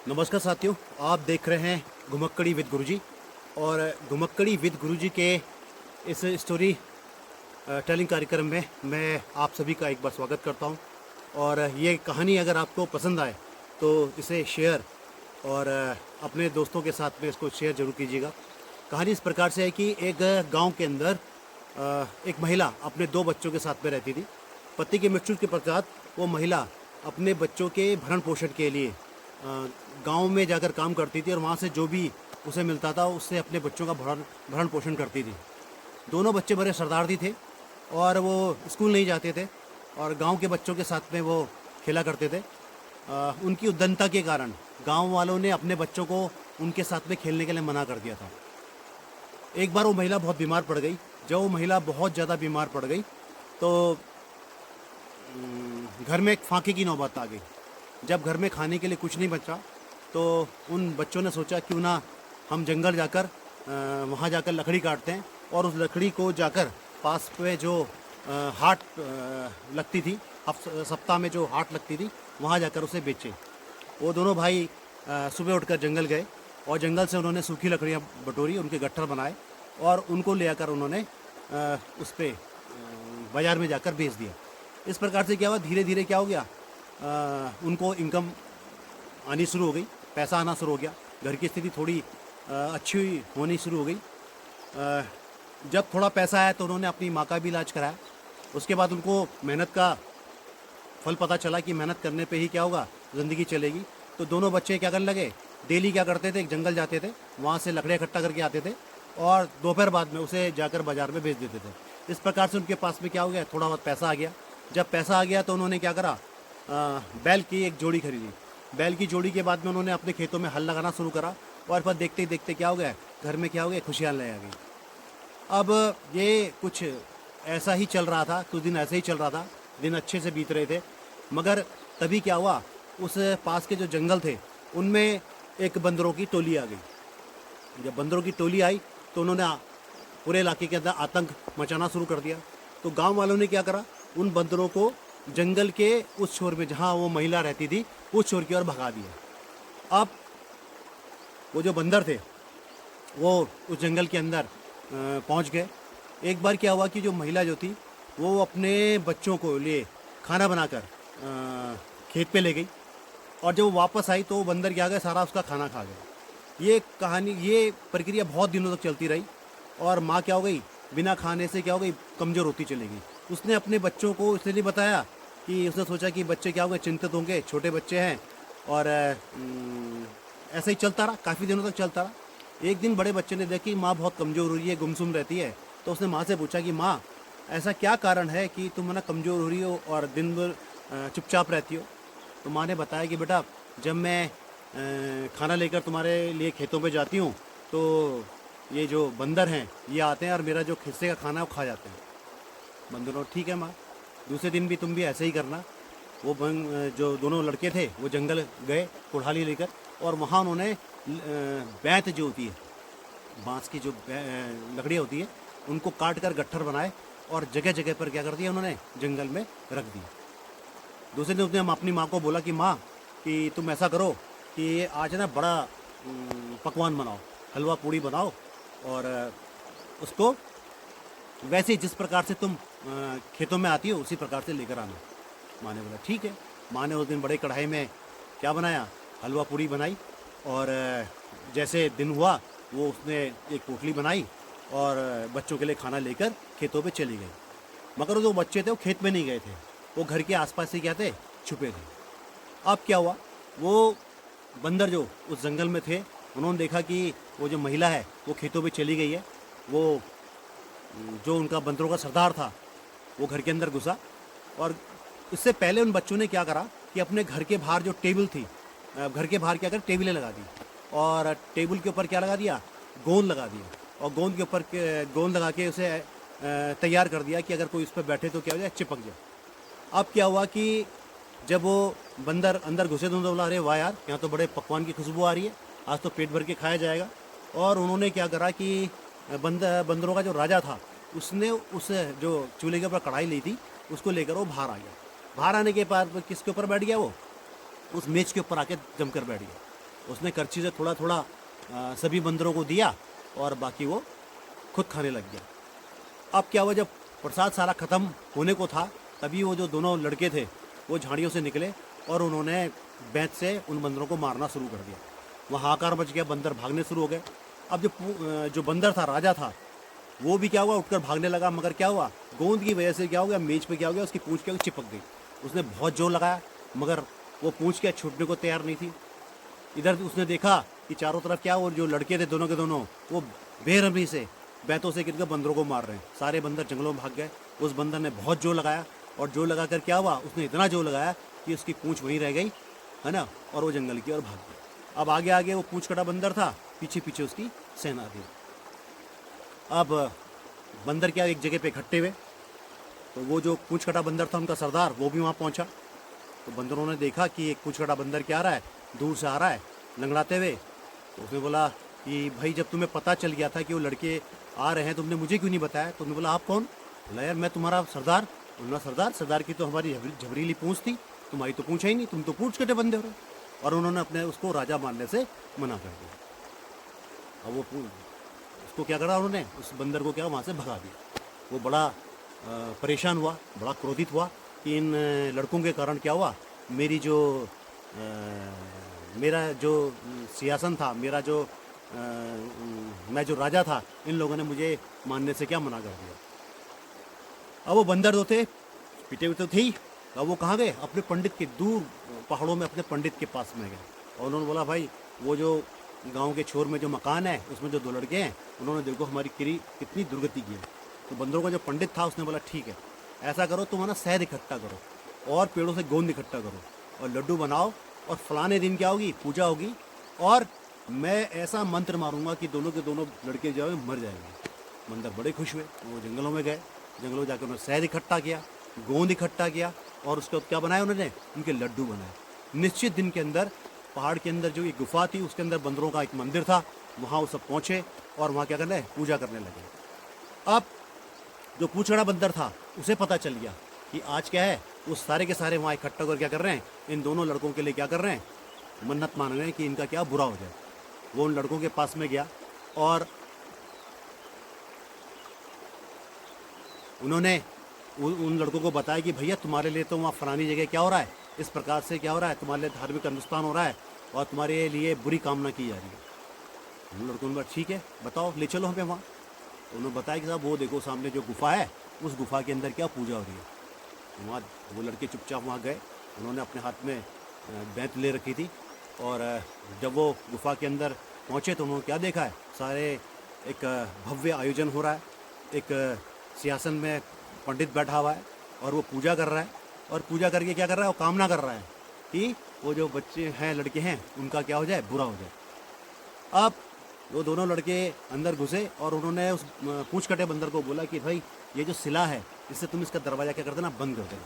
नमस्कार साथियों, आप देख रहे हैं घुमक्कड़ी विद गुरुजी। और घुमक्कड़ी विद गुरुजी के इस स्टोरी टेलिंग कार्यक्रम में मैं आप सभी का एक बार स्वागत करता हूं। और ये कहानी अगर आपको पसंद आए तो इसे शेयर और अपने दोस्तों के साथ में इसको शेयर जरूर कीजिएगा। कहानी इस प्रकार से है कि एक गांव के अंदर एक महिला अपने 2 बच्चों के साथ में रहती थी। पति की मृत्यु के पश्चात वो महिला अपने बच्चों के भरण पोषण के लिए गांव में जाकर काम करती थी और वहाँ से जो भी उसे मिलता था उससे अपने बच्चों का भरण पोषण करती थी। दोनों बच्चे बड़े शरारती थे और वो स्कूल नहीं जाते थे और गांव के बच्चों के साथ में वो खेला करते थे। उनकी उद्दंडता के कारण गांव वालों ने अपने बच्चों को उनके साथ में खेलने के लिए मना कर दिया था। एक बार वो महिला बहुत बीमार पड़ गई। जब वो महिला बहुत ज़्यादा बीमार पड़ गई तो घर में एक फाके की नौबत आ गई। जब घर में खाने के लिए कुछ नहीं बचा तो उन बच्चों ने सोचा क्यों ना हम जंगल जाकर वहाँ जाकर लकड़ी काटते हैं और उस लकड़ी को जाकर पास पे जो हाट लगती थी, सप्ताह में जो हाट लगती थी वहाँ जाकर उसे बेचे। वो दोनों भाई सुबह उठकर जंगल गए और जंगल से उन्होंने सूखी लकड़ियाँ बटोरी, उनके गट्ठर बनाए और उनको ले आकर उन्होंने उस पर बाज़ार में जाकर बेच दिया। इस प्रकार से क्या हुआ, धीरे धीरे क्या हो गया, उनको इनकम आनी शुरू हो गई, पैसा आना शुरू हो गया। घर की स्थिति थोड़ी अच्छी होनी शुरू हो गई। जब थोड़ा पैसा आया तो उन्होंने अपनी माँ का भी इलाज कराया। उसके बाद उनको मेहनत का फल पता चला कि मेहनत करने पे ही क्या होगा, ज़िंदगी चलेगी। तो दोनों बच्चे क्या करने लगे, डेली क्या करते थे, एक जंगल जाते थे, वहाँ से लकड़ियाँ इकट्ठा करके आते थे और दोपहर बाद में उसे जाकर बाज़ार में बेच देते थे। इस प्रकार से उनके पास में क्या हो गया, थोड़ा बहुत पैसा आ गया। जब पैसा आ गया तो उन्होंने क्या करा, बैल की एक जोड़ी खरीदी। बैल की जोड़ी के बाद में उन्होंने अपने खेतों में हल लगाना शुरू करा और फिर देखते ही देखते क्या हो गया, घर में क्या हो गया, खुशियाँ ले आ गई। अब ये कुछ ऐसा ही चल रहा था, कुछ दिन ऐसे ही चल रहा था, दिन अच्छे से बीत रहे थे। मगर तभी क्या हुआ, उस पास के जो जंगल थे उनमें एक बंदरों की टोली आ गई। जब बंदरों की टोली आई तो उन्होंने पूरे इलाके के अंदर आतंक मचाना शुरू कर दिया। तो गांव वालों ने क्या करा, उन बंदरों को जंगल के उस छोर में जहाँ वो महिला रहती थी उस छोर की ओर भगा दिया। अब वो जो बंदर थे वो उस जंगल के अंदर पहुँच गए। एक बार क्या हुआ कि जो महिला जो थी वो अपने बच्चों को लिए खाना बनाकर खेत पे ले गई और जब वो वापस आई तो वो बंदर क्या गए, सारा उसका खाना खा गया। ये कहानी, ये प्रक्रिया बहुत दिनों तक चलती रही और माँ क्या हो गई, बिना खाने से क्या हो गई, कमज़ोर होती चली गई। उसने अपने बच्चों को इसलिए नहीं बताया कि उसने सोचा कि बच्चे क्या होंगे, चिंतित होंगे, छोटे बच्चे हैं। और ऐसे ही चलता रहा, काफ़ी दिनों तक चलता रहा। एक दिन बड़े बच्चे ने देखी माँ बहुत कमज़ोर हो रही है, गुमसुम रहती है। तो उसने माँ से पूछा कि माँ, ऐसा क्या कारण है कि तुम ना कमज़ोर हो रही हो और दिन भर चुपचाप रहती हो। तो माँ ने बताया कि बेटा, जब मैं खाना लेकर तुम्हारे लिए खेतों पे जाती हूँ तो ये जो बंदर हैं ये आते हैं और मेरा जो हिस्से का खाना है वो खा जाते हैं। बंदरों, ठीक है माँ, दूसरे दिन भी तुम भी ऐसे ही करना। वो जो दोनों लड़के थे वो जंगल गए कुल्हाड़ी लेकर और वहाँ उन्होंने बैंत जो होती है, बांस की जो लकड़ियाँ होती है, उनको काट कर गट्ठर बनाए और जगह जगह पर क्या कर दिया, उन्होंने जंगल में रख दिया। दूसरे दिन उसने अपनी माँ को बोला कि माँ, कि तुम ऐसा करो कि आज ना बड़ा पकवान बनाओ, हलवा पूड़ी बनाओ और उसको वैसे जिस प्रकार से तुम खेतों में आती हो उसी प्रकार से लेकर आना। माँ ने बोला ठीक है। माँ ने उस दिन बड़े कढ़ाई में क्या बनाया, हलवा पूड़ी बनाई और जैसे दिन हुआ वो उसने एक पोटली बनाई और बच्चों के लिए खाना लेकर खेतों पे चली गई। मगर जो बच्चे थे वो खेत में नहीं गए थे, वो घर के आसपास ही क्या थे, छुपे थे। अब क्या हुआ, वो बंदर जो उस जंगल में थे उन्होंने देखा कि वो जो महिला है वो खेतों पे चली गई है। वो जो उनका बंदरों का सरदार था वो घर के अंदर घुसा और इससे पहले उन बच्चों ने क्या करा कि अपने घर के बाहर जो टेबल थी, घर के बाहर क्या कर, टेबलें लगा दी और टेबल के ऊपर क्या लगा दिया, गोंद लगा दिया और गोंद के ऊपर गोंद लगा के उसे तैयार कर दिया कि अगर कोई उस पर बैठे तो क्या हो जाए, चिपक जाए। अब क्या हुआ कि जब वो बंदर अंदर घुसे तो बोला, अरे वाह यार, यहाँ तो बड़े पकवान की खुशबू आ रही है, आज तो पेट भर के खाया जाएगा। और उन्होंने क्या करा कि बंदरों का जो राजा था उसने उस जो चूल्हे के ऊपर कढ़ाई ली थी उसको लेकर वो बाहर आ गया। बाहर आने के बाद किसके ऊपर बैठ गया, वो उस मेज के ऊपर आके जमकर बैठ गया। उसने करछी से थोड़ा थोड़ा सभी बंदरों को दिया और बाकी वो खुद खाने लग गया। अब क्या हुआ, जब प्रसाद सारा ख़त्म होने को था तभी वो जो दोनों लड़के थे वो झाड़ियों से निकले और उन्होंने बेंत से उन बंदरों को मारना शुरू कर दिया। वहाँ हाहाकार मच गया, बंदर भागने शुरू हो गए। अब जो बंदर था, राजा था, वो भी क्या हुआ, उठकर भागने लगा, मगर क्या हुआ, गोंद की वजह से क्या हो गया, मेज पे क्या हो गया, उसकी पूंछ क्या चिपक गई। उसने बहुत जोर लगाया मगर वो पूंछ क्या छूटने को तैयार नहीं थी। इधर उसने देखा कि चारों तरफ क्या, और जो लड़के थे दोनों के दोनों वो बेरहमी से बैतों से गिरकर बंदरों को मार रहे हैं। सारे बंदर जंगलों में भाग गए। उस बंदर ने बहुत जोर लगाया और जोर लगा कर क्या हुआ, उसने इतना जोर लगाया कि उसकी पूंछ वहीं रह गई, है ना, और वो जंगल की ओर भाग गया। अब आगे आगे वो पूंछ कटा बंदर था, पीछे पीछे उसकी सेना थी। अब बंदर क्या एक जगह पे इकट्ठे हुए, तो वो जो पूंछ कटा बंदर था उनका सरदार वो भी वहाँ पहुँचा। तो बंदरों ने देखा कि एक पूंछ कटा बंदर क्या आ रहा है, दूर से आ रहा है लंगड़ाते हुए। तो उसने बोला कि भाई जब तुम्हें पता चल गया था कि वो लड़के आ रहे हैं तुमने मुझे क्यों नहीं बताया। तो उन्होंने बोला आप कौन। बोला यार मैं तुम्हारा सरदार। बोला सरदार की तो हमारी झबरीली पूंछ थी, तुम्हारी तो पूंछ ही नहीं, तुम तो पूंछ कटे बंदे हो। और उन्होंने अपने उसको राजा मानने से मना कर दिया। अब वो उसको क्या करा उन्होंने, उस बंदर को क्या वहाँ से भगा दिया। वो बड़ा परेशान हुआ, बड़ा क्रोधित हुआ कि इन लड़कों के कारण क्या हुआ, मेरा जो सिंहासन था, मेरा जो मैं जो राजा था, इन लोगों ने मुझे मानने से क्या मना कर दिया। अब वो बंदर जो थे पिटे हुए तो थे ही, अब वो कहाँ गए, अपने पंडित के दूर पहाड़ों में अपने पंडित के पास में गए। और उन्होंने बोला भाई वो जो गांव के छोर में जो मकान है उसमें जो दो लड़के हैं, उन्होंने देखो हमारी कितनी दुर्गति की है। तो बंदरों का जो पंडित था उसने बोला ठीक है, ऐसा करो तुम ना शहद इकट्ठा करो और पेड़ों से गोंद इकट्ठा करो और लड्डू बनाओ, और फलाने दिन क्या होगी, पूजा होगी, और मैं ऐसा मंत्र मारूंगा कि दोनों के दोनों लड़के जो है मर जाएंगे। बंदर बड़े खुश हुए, वो जंगलों में गए, जंगलों में जाकर उन्होंने शहद इकट्ठा किया, गोंद इकट्ठा किया, और उसके बाद क्या बनाया उन्होंने, उनके लड्डू बनाए। निश्चित दिन के अंदर पहाड़ के अंदर जो एक गुफा थी उसके अंदर बंदरों का एक मंदिर था, वहाँ वो सब पहुँचे और वहाँ क्या करने, पूजा करने लगे। अब जो पूछड़ा बंदर था उसे पता चल गया कि आज क्या है, वो सारे के सारे वहाँ इकट्ठा कर क्या कर रहे हैं, इन दोनों लड़कों के लिए क्या कर रहे हैं, मन्नत मान रहे हैं कि इनका क्या बुरा हो जाए। वो उन लड़कों के पास में गया और उन्होंने उन लड़कों को बताया कि भैया तुम्हारे लिए तो वहाँ फलानी जगह क्या हो रहा है, इस प्रकार से क्या हो रहा है, तुम्हारे लिए धार्मिक अनुष्ठान हो रहा है और तुम्हारे लिए बुरी कामना की जा रही है। उन लड़कों ने बोला ठीक है बताओ, ले चलो हमें वहाँ। तो उन्होंने बताया कि साहब वो देखो सामने जो गुफा है, उस गुफा के अंदर क्या पूजा हो रही है। वहाँ वो लड़के चुपचाप वहाँ गए, उन्होंने अपने हाथ में बेंत ले रखी थी, और जब वो गुफा के अंदर पहुँचे तो उन्होंने क्या देखा है, सारे एक भव्य आयोजन हो रहा है, एक सिंहासन में पंडित बैठा हुआ है और वो पूजा कर रहा है, और पूजा करके क्या कर रहा है, वो कामना कर रहा है कि वो जो बच्चे हैं, लड़के हैं, उनका क्या हो जाए, बुरा हो जाए। अब वो दोनों लड़के अंदर घुसे और उन्होंने उस पूंछ कटे बंदर को बोला कि भाई ये जो सिला है इससे तुम इसका दरवाज़ा क्या कर देना, बंद कर देना।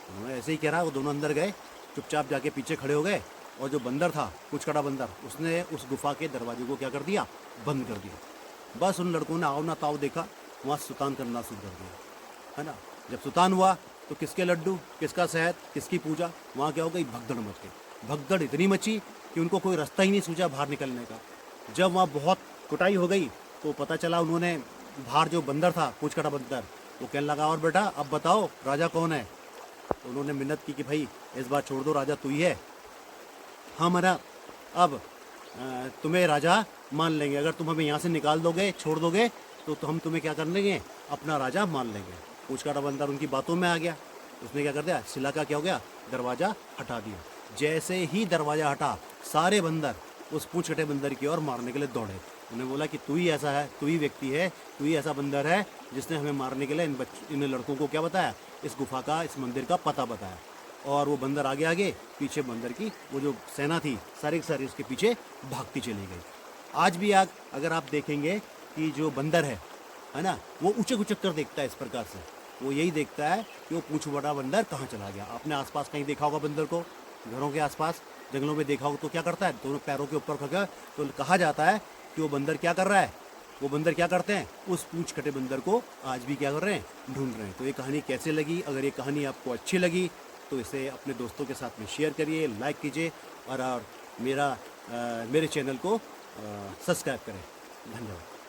उन्होंने ऐसे ही कह रहा, वो दोनों अंदर गए, चुपचाप जाके पीछे खड़े हो गए, और जो बंदर था, पूंछ कटा बंदर, उसने उस गुफा के दरवाजे को क्या कर दिया, बंद कर दिया। बस उन लड़कों ने आओ ना ताव देखा, वहाँ सुतान करना शुरू कर दिया, है ना। जब सुतान हुआ तो किसके लड्डू, किसका शहद, किसकी पूजा, वहाँ क्या हो गई, भगदड़ मच गई। भगदड़ इतनी मची कि उनको कोई रास्ता ही नहीं सूझा बाहर निकलने का। जब वहाँ बहुत कुटाई हो गई तो पता चला, उन्होंने बाहर जो बंदर था, पूंछ कटा बंदर, वो कहने लगा और बेटा अब बताओ राजा कौन है। तो उन्होंने मिन्नत की कि भाई इस बार छोड़ दो, राजा तू ही है। हाँ मना, अब तुम्हें राजा मान लेंगे, अगर तुम हमें यहाँ से निकाल दोगे, छोड़ दोगे, तो हम तुम्हें क्या कर लेंगे, अपना राजा मान लेंगे। पूंछ कटा बंदर उनकी बातों में आ गया, उसने क्या कर दिया, शिला का क्या हो गया, दरवाज़ा हटा दिया। जैसे ही दरवाज़ा हटा, सारे बंदर उस पूंछ कटे बंदर की ओर मारने के लिए दौड़े। उन्हें बोला कि तू ही ऐसा है, तू ही व्यक्ति है, तू ही ऐसा बंदर है जिसने हमें मारने के लिए इन लड़कों को क्या बताया, इस गुफा का, इस मंदिर का पता बताया। और वो बंदर आगे आगे, पीछे बंदर की वो जो सेना थी सारी की सारी उसके पीछे भागती चली गई। आज भी अगर आप देखेंगे कि जो बंदर है ना, वो उचक उचक कर देखता है इस प्रकार से, वो यही देखता है कि वो पूंछ बड़ा बंदर कहाँ चला गया। आपने आसपास कहीं देखा होगा बंदर को, घरों के आसपास, जंगलों में देखा होगा, तो क्या करता है, दोनों पैरों के ऊपर खड़ा, तो कहा जाता है कि वो बंदर क्या कर रहा है, वो बंदर क्या करते हैं, उस पूंछ कटे बंदर को आज भी क्या कर रहे हैं, ढूंढ रहे हैं। तो ये कहानी कैसे लगी, अगर ये कहानी आपको अच्छी लगी तो इसे अपने दोस्तों के साथ में शेयर करिए, लाइक कीजिए, और मेरे चैनल को सब्सक्राइब करें। धन्यवाद।